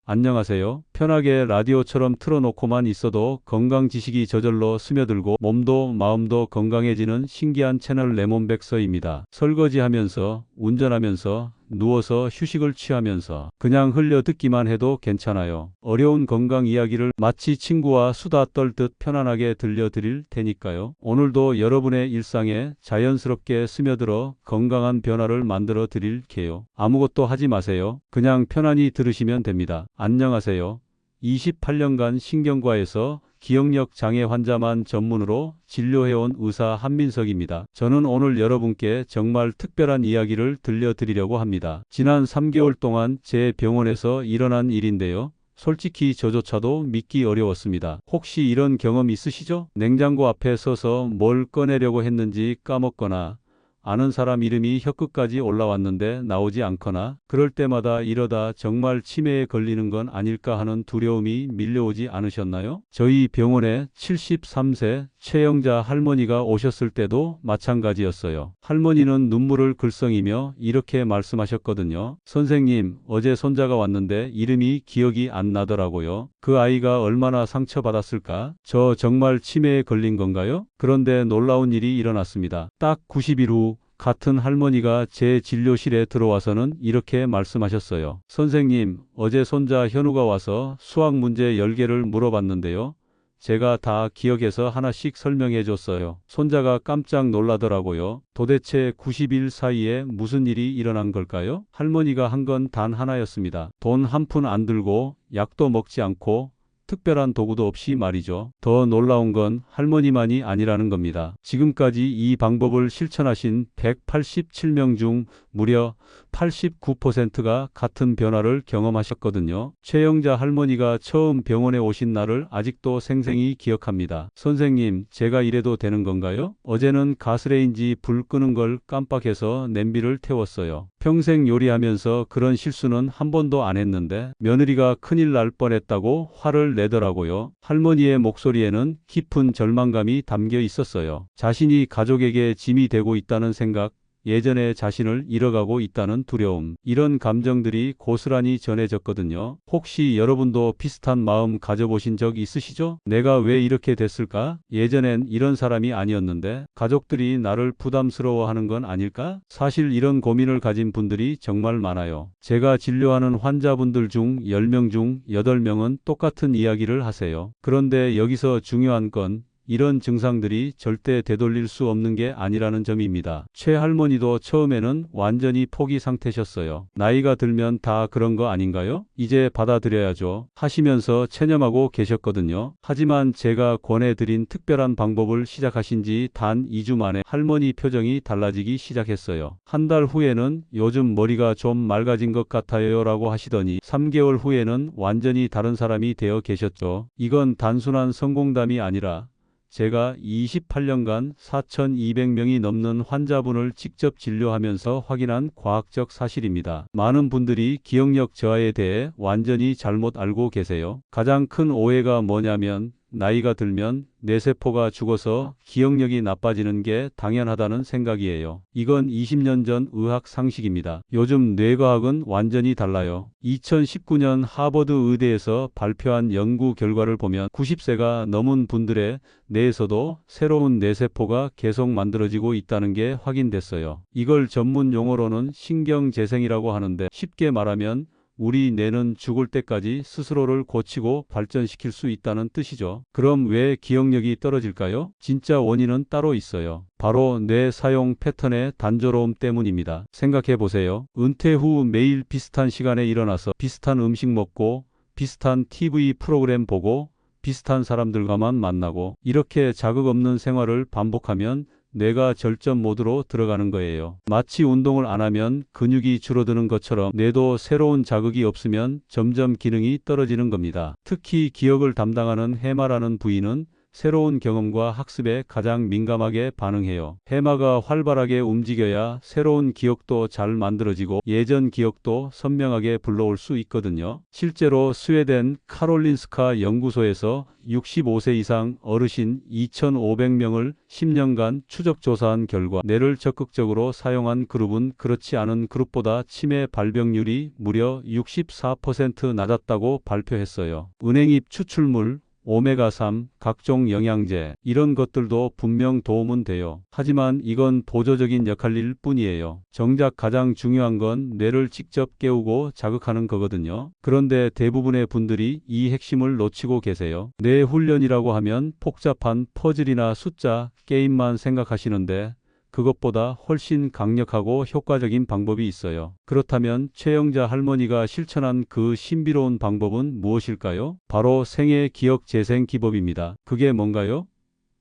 안녕하세요. 편하게 라디오처럼 틀어놓고만 있어도 건강 지식이 저절로 스며들고 몸도 마음도 건강해지는 신기한 채널 레몬백서입니다. 설거지하면서, 운전하면서, 누워서 휴식을 취하면서 그냥 흘려 듣기만 해도 괜찮아요. 어려운 건강 이야기를 마치 친구와 수다 떨듯 편안하게 들려드릴 테니까요. 오늘도 여러분의 일상에 자연스럽게 스며들어 건강한 변화를 만들어 드릴게요. 아무것도 하지 마세요. 그냥 편안히 들으시면 됩니다. 안녕하세요. 28년간 신경과에서 기억력 장애 환자만 전문으로 진료해온 의사 한민석입니다. 저는 오늘 여러분께 정말 특별한 이야기를 들려드리려고 합니다. 지난 3개월 동안 제 병원에서 일어난 일인데요. 솔직히 저조차도 믿기 어려웠습니다. 혹시 이런 경험 있으시죠? 냉장고 앞에 서서 뭘 꺼내려고 했는지 까먹거나 아는 사람 이름이 혀끝까지 올라왔는데 나오지 않거나 그럴 때마다 이러다 정말 치매에 걸리는 건 아닐까 하는 두려움이 밀려오지 않으셨나요? 저희 병원에 73세 최영자 할머니가 오셨을 때도 마찬가지였어요. 할머니는 눈물을 글썽이며 이렇게 말씀하셨거든요. 선생님, 어제 손자가 왔는데 이름이 기억이 안 나더라고요. 그 아이가 얼마나 상처받았을까? 저 정말 치매에 걸린 건가요? 그런데 놀라운 일이 일어났습니다. 딱 90일 후 같은 할머니가 제 진료실에 들어와서는 이렇게 말씀하셨어요. 선생님, 어제 손자 현우가 와서 수학 문제 10개를 물어봤는데요. 제가 다 기억해서 하나씩 설명해 줬어요. 손자가 깜짝 놀라더라고요. 도대체 90일 사이에 무슨 일이 일어난 걸까요? 할머니가 한 건 단 하나였습니다. 돈 한 푼 안 들고 약도 먹지 않고 특별한 도구도 없이 말이죠. 더 놀라운 건 할머니만이 아니라는 겁니다. 지금까지 이 방법을 실천하신 187명 중 무려 89%가 같은 변화를 경험하셨거든요. 최영자 할머니가 처음 병원에 오신 날을 아직도 생생히 기억합니다. 선생님, 제가 이래도 되는 건가요? 어제는 가스레인지 불 끄는 걸 깜빡해서 냄비를 태웠어요. 평생 요리하면서 그런 실수는 한 번도 안 했는데 며느리가 큰일 날 뻔했다고 화를 내더라고요. 할머니의 목소리에는 깊은 절망감이 담겨 있었어요. 자신이 가족에게 짐이 되고 있다는 생각, 예전의 자신을 잃어가고 있다는 두려움, 이런 감정들이 고스란히 전해졌거든요. 혹시 여러분도 비슷한 마음 가져보신 적 있으시죠? 내가 왜 이렇게 됐을까? 예전엔 이런 사람이 아니었는데 가족들이 나를 부담스러워하는 건 아닐까? 사실 이런 고민을 가진 분들이 정말 많아요. 제가 진료하는 환자분들 중 10명 중 8명은 똑같은 이야기를 하세요. 그런데 여기서 중요한 건 이런 증상들이 절대 되돌릴 수 없는 게 아니라는 점입니다. 최 할머니도 처음에는 완전히 포기 상태셨어요. 나이가 들면 다 그런 거 아닌가요? 이제 받아들여야죠. 하시면서 체념하고 계셨거든요. 하지만 제가 권해드린 특별한 방법을 시작하신 지 단 2주 만에 할머니 표정이 달라지기 시작했어요. 한 달 후에는 요즘 머리가 좀 맑아진 것 같아요 라고 하시더니 3개월 후에는 완전히 다른 사람이 되어 계셨죠. 이건 단순한 성공담이 아니라 제가 28년간 4,200명이 넘는 환자분을 직접 진료하면서 확인한 과학적 사실입니다. 많은 분들이 기억력 저하에 대해 완전히 잘못 알고 계세요. 가장 큰 오해가 뭐냐면 나이가 들면 뇌세포가 죽어서 기억력이 나빠지는 게 당연하다는 생각이에요. 이건 20년 전 의학 상식입니다. 요즘 뇌과학은 완전히 달라요. 2019년 하버드 의대에서 발표한 연구 결과를 보면 90세가 넘은 분들의 뇌에서도 새로운 뇌세포가 계속 만들어지고 있다는 게 확인됐어요. 이걸 전문 용어로는 신경재생이라고 하는데 쉽게 말하면 우리 뇌는 죽을 때까지 스스로를 고치고 발전시킬 수 있다는 뜻이죠. 그럼 왜 기억력이 떨어질까요? 진짜 원인은 따로 있어요. 바로 뇌 사용 패턴의 단조로움 때문입니다. 생각해 보세요. 은퇴 후 매일 비슷한 시간에 일어나서 비슷한 음식 먹고 비슷한 TV 프로그램 보고 비슷한 사람들과만 만나고 이렇게 자극 없는 생활을 반복하면 뇌가 절전 모드로 들어가는 거예요. 마치 운동을 안 하면 근육이 줄어드는 것처럼 뇌도 새로운 자극이 없으면 점점 기능이 떨어지는 겁니다. 특히 기억을 담당하는 해마라는 부위는 새로운 경험과 학습에 가장 민감하게 반응해요. 해마가 활발하게 움직여야 새로운 기억도 잘 만들어지고 예전 기억도 선명하게 불러올 수 있거든요. 실제로 스웨덴 카롤린스카 연구소에서 65세 이상 어르신 2,500명을 10년간 추적 조사한 결과 뇌를 적극적으로 사용한 그룹은 그렇지 않은 그룹보다 치매 발병률이 무려 64% 낮았다고 발표했어요. 은행잎 추출물, 오메가3, 각종 영양제, 이런 것들도 분명 도움은 돼요. 하지만 이건 보조적인 역할일 뿐이에요. 정작 가장 중요한 건 뇌를 직접 깨우고 자극하는 거거든요. 그런데 대부분의 분들이 이 핵심을 놓치고 계세요. 뇌 훈련이라고 하면 복잡한 퍼즐이나 숫자, 게임만 생각하시는데 그것보다 훨씬 강력하고 효과적인 방법이 있어요. 그렇다면 최영자 할머니가 실천한 그 신비로운 방법은 무엇일까요? 바로 생애 기억 재생 기법입니다. 그게 뭔가요?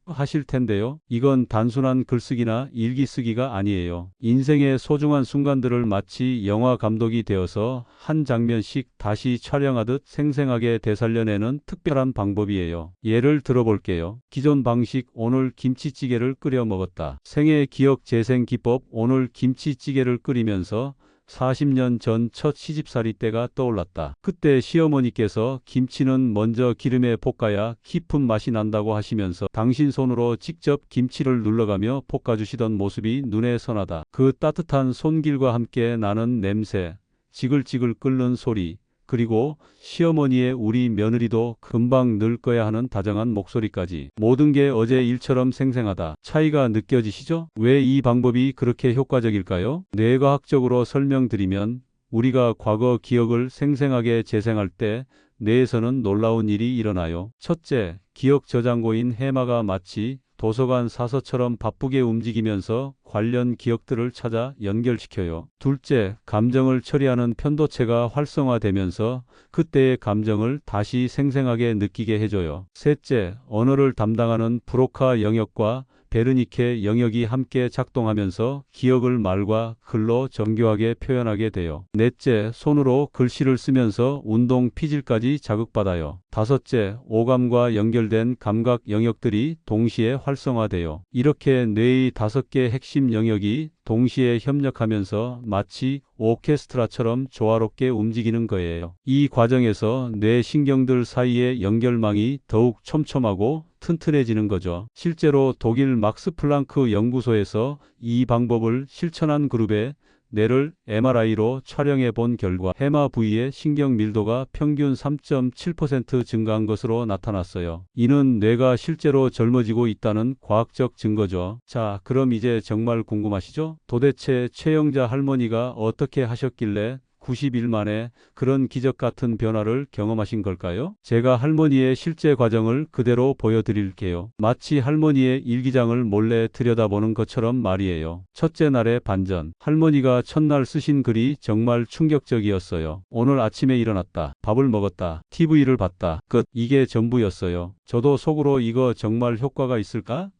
하실 텐데요. 이건 단순한 글쓰기나 일기 쓰기가 아니에요. 인생의 소중한 순간들을 마치 영화 감독이 되어서 한 장면씩 다시 촬영하듯 생생하게 되살려내는 특별한 방법이에요. 예를 들어볼게요. 기존 방식, 오늘 김치찌개를 끓여 먹었다. 생애 기억 재생 기법, 오늘 김치찌개를 끓이면서 40년 전 첫 시집살이 때가 떠올랐다. 그때 시어머니께서 김치는 먼저 기름에 볶아야 깊은 맛이 난다고 하시면서 당신 손으로 직접 김치를 눌러가며 볶아주시던 모습이 눈에 선하다. 그 따뜻한 손길과 함께 나는 냄새, 지글지글 끓는 소리, 그리고 시어머니의 우리 며느리도 금방 늘 거야 하는 다정한 목소리까지, 모든 게 어제 일처럼 생생하다. 차이가 느껴지시죠? 왜 이 방법이 그렇게 효과적일까요? 뇌과학적으로 설명드리면 우리가 과거 기억을 생생하게 재생할 때 뇌에서는 놀라운 일이 일어나요. 첫째, 기억 저장고인 해마가 마치 도서관 사서처럼 바쁘게 움직이면서 관련 기억들을 찾아 연결시켜요. 둘째, 감정을 처리하는 편도체가 활성화되면서 그때의 감정을 다시 생생하게 느끼게 해줘요. 셋째, 언어를 담당하는 브로카 영역과 베르니케 영역이 함께 작동하면서 기억을 말과 글로 정교하게 표현하게 돼요. 넷째, 손으로 글씨를 쓰면서 운동 피질까지 자극받아요. 다섯째, 오감과 연결된 감각 영역들이 동시에 활성화돼요. 이렇게 뇌의 5개 핵심 영역이 동시에 협력하면서 마치 오케스트라처럼 조화롭게 움직이는 거예요. 이 과정에서 뇌 신경들 사이의 연결망이 더욱 촘촘하고 튼튼해지는 거죠. 실제로 독일 막스 플랑크 연구소에서 이 방법을 실천한 그룹의 뇌를 MRI로 촬영해 본 결과 해마 부위의 신경 밀도가 평균 3.7% 증가한 것으로 나타났어요. 이는 뇌가 실제로 젊어지고 있다는 과학적 증거죠. 자, 그럼 이제 정말 궁금하시죠? 도대체 최영자 할머니가 어떻게 하셨길래 90일 만에 그런 기적 같은 변화를 경험하신 걸까요? 제가 할머니의 실제 과정을 그대로 보여드릴게요. 마치 할머니의 일기장을 몰래 들여다보는 것처럼 말이에요. 첫째 날의 반전. 할머니가 첫날 쓰신 글이 정말 충격적이었어요. 오늘 아침에 일어났다. 밥을 먹었다. TV를 봤다. 끝. 이게 전부였어요. 저도 속으로 이거 정말 효과가 있을까?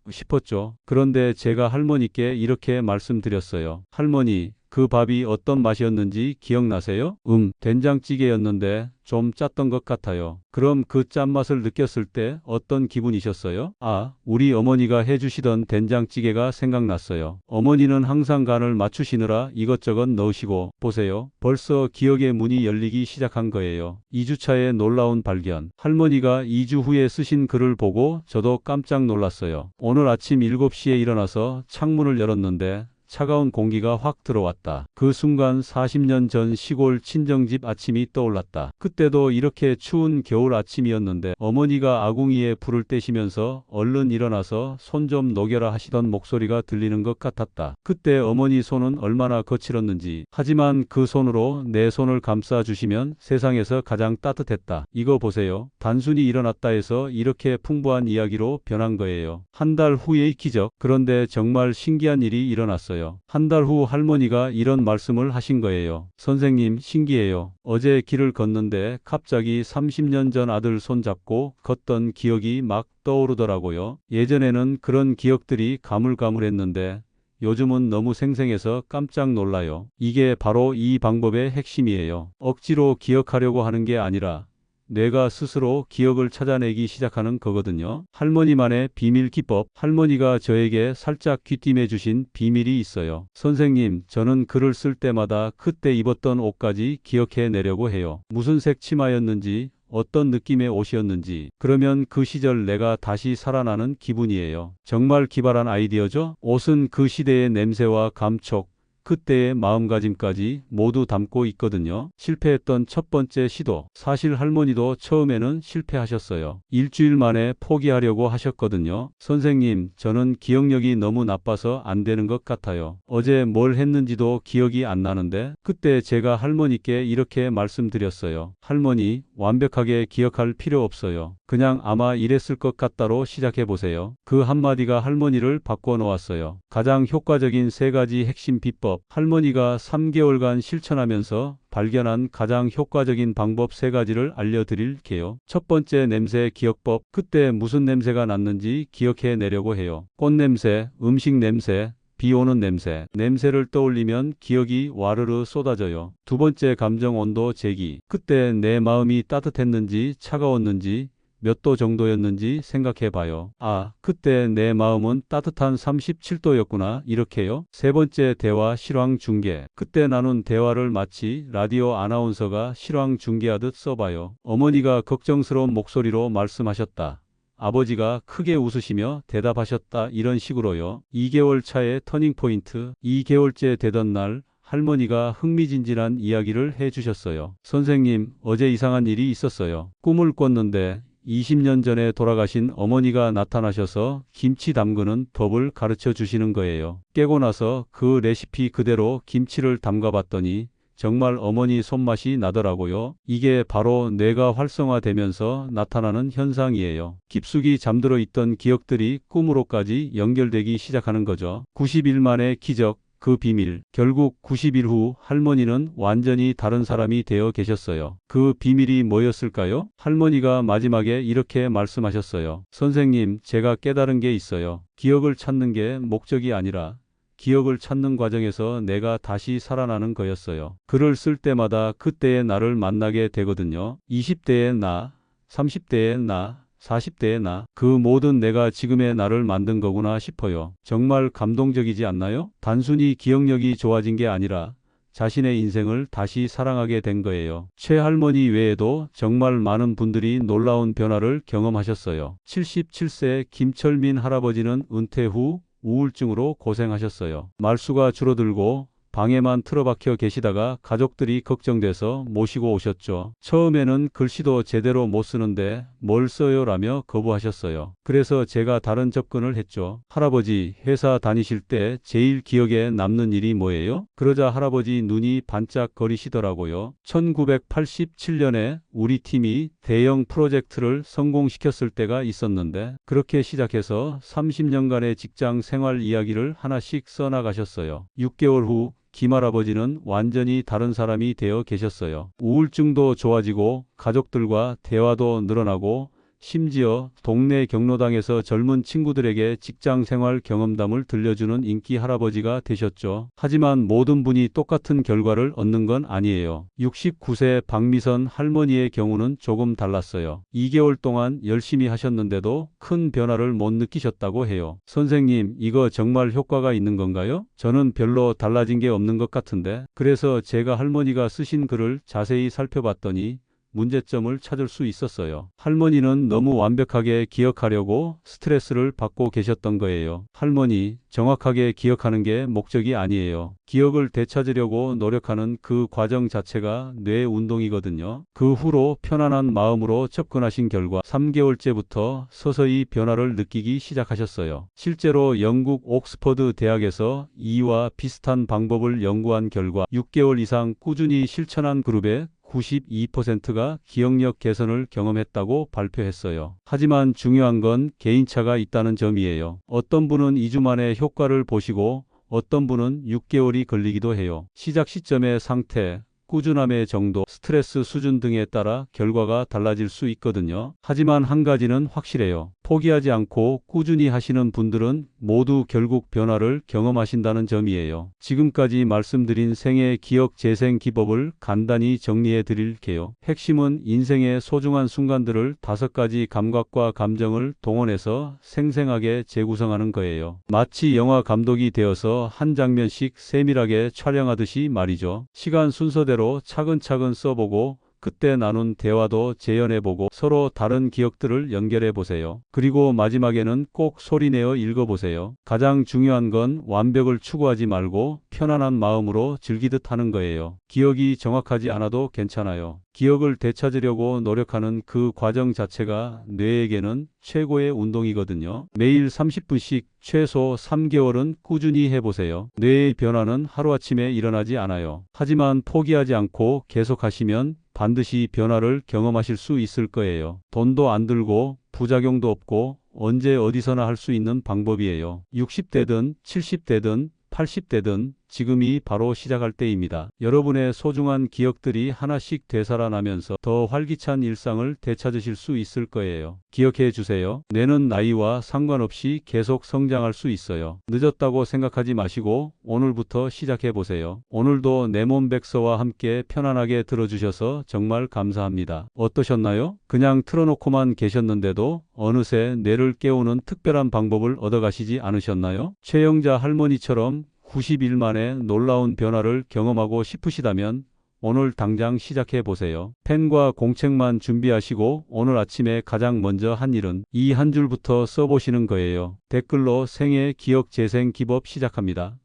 싶었죠. 그런데 제가 할머니께 이렇게 말씀드렸어요. 할머니, 그 밥이 어떤 맛이었는지 기억나세요? 된장찌개였는데 좀 짰던 것 같아요. 그럼 그 짠맛을 느꼈을 때 어떤 기분이셨어요? 아, 우리 어머니가 해주시던 된장찌개가 생각났어요. 어머니는 항상 간을 맞추시느라 이것저것 넣으시고, 보세요. 벌써 기억의 문이 열리기 시작한 거예요. 2주차의 놀라운 발견. 할머니가 2주 후에 쓰신 글을 보고 저도 깜짝 놀랐어요. 오늘 아침 7시에 일어나서 창문을 열었는데 차가운 공기가 확 들어왔다. 그 순간 40년 전 시골 친정집 아침이 떠올랐다. 그때도 이렇게 추운 겨울 아침이었는데 어머니가 아궁이에 불을 떼시면서 얼른 일어나서 손 좀 녹여라 하시던 목소리가 들리는 것 같았다. 그때 어머니 손은 얼마나 거칠었는지, 하지만 그 손으로 내 손을 감싸 주시면 세상에서 가장 따뜻했다. 이거 보세요. 단순히 일어났다 해서 이렇게 풍부한 이야기로 변한 거예요. 한 달 후의 기적. 그런데 정말 신기한 일이 일어났어요. 한 달 후 할머니가 이런 말씀을 하신 거예요. 선생님, 신기해요. 어제 길을 걷는데 갑자기 30년 전 아들 손 잡고 걷던 기억이 막 떠오르더라고요. 예전에는 그런 기억들이 가물가물했는데 요즘은 너무 생생해서 깜짝 놀라요. 이게 바로 이 방법의 핵심이에요. 억지로 기억하려고 하는 게 아니라 뇌가 스스로 기억을 찾아내기 시작하는 거거든요. 할머니만의 비밀 기법. 할머니가 저에게 살짝 귀띔해 주신 비밀이 있어요. 선생님, 저는 글을 쓸 때마다 그때 입었던 옷까지 기억해 내려고 해요. 무슨 색 치마였는지, 어떤 느낌의 옷이었는지. 그러면 그 시절 내가 다시 살아나는 기분이에요. 정말 기발한 아이디어죠? 옷은 그 시대의 냄새와 감촉, 그때의 마음가짐까지 모두 담고 있거든요. 실패했던 첫 번째 시도. 사실 할머니도 처음에는 실패하셨어요. 일주일 만에 포기하려고 하셨거든요. 선생님, 저는 기억력이 너무 나빠서 안 되는 것 같아요. 어제 뭘 했는지도 기억이 안 나는데. 그때 제가 할머니께 이렇게 말씀드렸어요. 할머니, 완벽하게 기억할 필요 없어요. 그냥 아마 이랬을 것 같다로 시작해 보세요. 그 한마디가 할머니를 바꿔 놓았어요. 가장 효과적인 3가지 핵심 비법. 할머니가 3개월간 실천하면서 발견한 가장 효과적인 방법 3가지를 알려드릴게요. 첫 번째, 냄새 기억법. 그때 무슨 냄새가 났는지 기억해 내려고 해요. 꽃냄새, 음식 냄새, 비 오는 냄새. 냄새를 떠올리면 기억이 와르르 쏟아져요. 두 번째, 감정 온도 재기. 그때 내 마음이 따뜻했는지 차가웠는지 몇 도 정도였는지 생각해 봐요. 아, 그때 내 마음은 따뜻한 37도였구나. 이렇게요. 세 번째, 대화 실황 중계. 그때 나눈 대화를 마치 라디오 아나운서가 실황 중계하듯 써봐요. 어머니가 걱정스러운 목소리로 말씀하셨다. 아버지가 크게 웃으시며 대답하셨다. 이런 식으로요. 2개월 차의 터닝포인트. 2개월째 되던 날 할머니가 흥미진진한 이야기를 해주셨어요. 선생님, 어제 이상한 일이 있었어요. 꿈을 꿨는데 20년 전에 돌아가신 어머니가 나타나셔서 김치 담그는 법을 가르쳐 주시는 거예요. 깨고 나서 그 레시피 그대로 김치를 담가 봤더니 정말 어머니 손맛이 나더라고요. 이게 바로 뇌가 활성화되면서 나타나는 현상이에요. 깊숙이 잠들어 있던 기억들이 꿈으로까지 연결되기 시작하는 거죠. 90일 만의 기적. 그 비밀. 결국 90일 후 할머니는 완전히 다른 사람이 되어 계셨어요. 그 비밀이 뭐였을까요? 할머니가 마지막에 이렇게 말씀하셨어요. 선생님, 제가 깨달은 게 있어요. 기억을 찾는 게 목적이 아니라 기억을 찾는 과정에서 내가 다시 살아나는 거였어요. 글을 쓸 때마다 그때의 나를 만나게 되거든요. 20대의 나, 30대의 나, 40대의 나, 그 모든 내가 지금의 나를 만든 거구나 싶어요. 정말 감동적이지 않나요? 단순히 기억력이 좋아진 게 아니라 자신의 인생을 다시 사랑하게 된 거예요. 최할머니 외에도 정말 많은 분들이 놀라운 변화를 경험하셨어요. 77세 김철민 할아버지는 은퇴 후 우울증으로 고생하셨어요. 말수가 줄어들고 방에만 틀어박혀 계시다가 가족들이 걱정돼서 모시고 오셨죠. 처음에는 글씨도 제대로 못 쓰는데 뭘 써요? 라며 거부하셨어요. 그래서 제가 다른 접근을 했죠. 할아버지, 회사 다니실 때 제일 기억에 남는 일이 뭐예요? 그러자 할아버지 눈이 반짝거리시더라고요. 1987년에 우리 팀이 대형 프로젝트를 성공시켰을 때가 있었는데 그렇게 시작해서 30년간의 직장 생활 이야기를 하나씩 써나가셨어요. 6개월 후 김할아버지는 완전히 다른 사람이 되어 계셨어요. 우울증도 좋아지고 가족들과 대화도 늘어나고 심지어 동네 경로당에서 젊은 친구들에게 직장 생활 경험담을 들려주는 인기 할아버지가 되셨죠. 하지만 모든 분이 똑같은 결과를 얻는 건 아니에요. 69세 박미선 할머니의 경우는 조금 달랐어요. 2개월 동안 열심히 하셨는데도 큰 변화를 못 느끼셨다고 해요. 선생님, 이거 정말 효과가 있는 건가요? 저는 별로 달라진 게 없는 것 같은데. 그래서 제가 할머니가 쓰신 글을 자세히 살펴봤더니 문제점을 찾을 수 있었어요. 할머니는 너무 완벽하게 기억하려고 스트레스를 받고 계셨던 거예요. 할머니, 정확하게 기억하는 게 목적이 아니에요. 기억을 되찾으려고 노력하는 그 과정 자체가 뇌 운동이거든요. 그 후로 편안한 마음으로 접근하신 결과 3개월째부터 서서히 변화를 느끼기 시작하셨어요. 실제로 영국 옥스퍼드 대학에서 이와 비슷한 방법을 연구한 결과 6개월 이상 꾸준히 실천한 그룹의 92%가 기억력 개선을 경험했다고 발표했어요. 하지만 중요한 건 개인차가 있다는 점이에요. 어떤 분은 2주 만에 효과를 보시고 어떤 분은 6개월이 걸리기도 해요. 시작 시점의 상태, 꾸준함의 정도, 스트레스 수준 등에 따라 결과가 달라질 수 있거든요. 하지만 한 가지는 확실해요. 포기하지 않고 꾸준히 하시는 분들은 모두 결국 변화를 경험하신다는 점이에요. 지금까지 말씀드린 생애 기억 재생 기법을 간단히 정리해 드릴게요. 핵심은 인생의 소중한 순간들을 5가지 감각과 감정을 동원해서 생생하게 재구성하는 거예요. 마치 영화 감독이 되어서 한 장면씩 세밀하게 촬영하듯이 말이죠. 시간 순서대로 차근차근 써보고 그때 나눈 대화도 재현해보고 서로 다른 기억들을 연결해보세요. 그리고 마지막에는 꼭 소리내어 읽어보세요. 가장 중요한 건 완벽을 추구하지 말고 편안한 마음으로 즐기듯 하는 거예요. 기억이 정확하지 않아도 괜찮아요. 기억을 되찾으려고 노력하는 그 과정 자체가 뇌에게는 최고의 운동이거든요. 매일 30분씩 최소 3개월은 꾸준히 해보세요. 뇌의 변화는 하루아침에 일어나지 않아요. 하지만 포기하지 않고 계속하시면 반드시 변화를 경험하실 수 있을 거예요. 돈도 안 들고 부작용도 없고 언제 어디서나 할 수 있는 방법이에요. 60대든 70대든 80대든 지금이 바로 시작할 때입니다. 여러분의 소중한 기억들이 하나씩 되살아나면서 더 활기찬 일상을 되찾으실 수 있을 거예요. 기억해 주세요. 뇌는 나이와 상관없이 계속 성장할 수 있어요. 늦었다고 생각하지 마시고 오늘부터 시작해 보세요. 오늘도 내 몸 백서와 함께 편안하게 들어주셔서 정말 감사합니다. 어떠셨나요? 그냥 틀어놓고만 계셨는데도 어느새 뇌를 깨우는 특별한 방법을 얻어가시지 않으셨나요? 최영자 할머니처럼 90일 만에 놀라운 변화를 경험하고 싶으시다면 오늘 당장 시작해 보세요. 펜과 공책만 준비하시고 오늘 아침에 가장 먼저 한 일은 이 한 줄부터 써보시는 거예요. 댓글로 생애 기억 재생 기법 시작합니다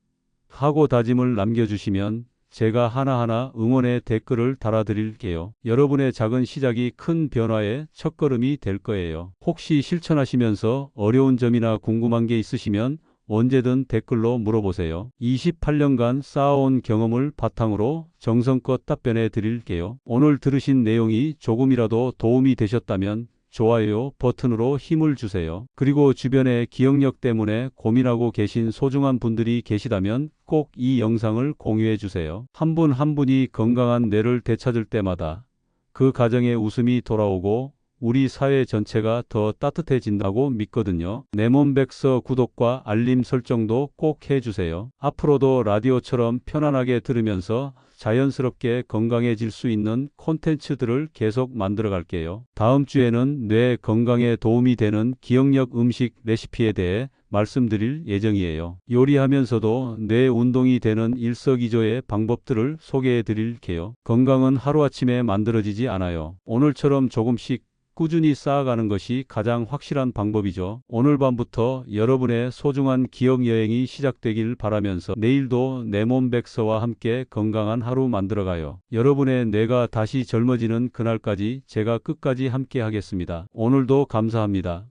하고 다짐을 남겨주시면 제가 하나하나 응원의 댓글을 달아드릴게요. 여러분의 작은 시작이 큰 변화의 첫걸음이 될 거예요. 혹시 실천하시면서 어려운 점이나 궁금한 게 있으시면 언제든 댓글로 물어보세요. 28년간 쌓아온 경험을 바탕으로 정성껏 답변해 드릴게요. 오늘 들으신 내용이 조금이라도 도움이 되셨다면 좋아요 버튼으로 힘을 주세요. 그리고 주변에 기억력 때문에 고민하고 계신 소중한 분들이 계시다면 꼭 이 영상을 공유해 주세요. 한 분 한 분이 건강한 뇌를 되찾을 때마다 그 가정에 웃음이 돌아오고 우리 사회 전체가 더 따뜻해진다고 믿거든요. 내 몸 백서 구독과 알림 설정도 꼭 해주세요. 앞으로도 라디오처럼 편안하게 들으면서 자연스럽게 건강해질 수 있는 콘텐츠들을 계속 만들어 갈게요. 다음 주에는 뇌 건강에 도움이 되는 기억력 음식 레시피에 대해 말씀드릴 예정이에요. 요리하면서도 뇌 운동이 되는 일석이조의 방법들을 소개해 드릴게요. 건강은 하루아침에 만들어지지 않아요. 오늘처럼 조금씩 꾸준히 쌓아가는 것이 가장 확실한 방법이죠. 오늘 밤부터 여러분의 소중한 기억 여행이 시작되길 바라면서 내일도 내 몸 백서와 함께 건강한 하루 만들어가요. 여러분의 뇌가 다시 젊어지는 그날까지 제가 끝까지 함께 하겠습니다. 오늘도 감사합니다.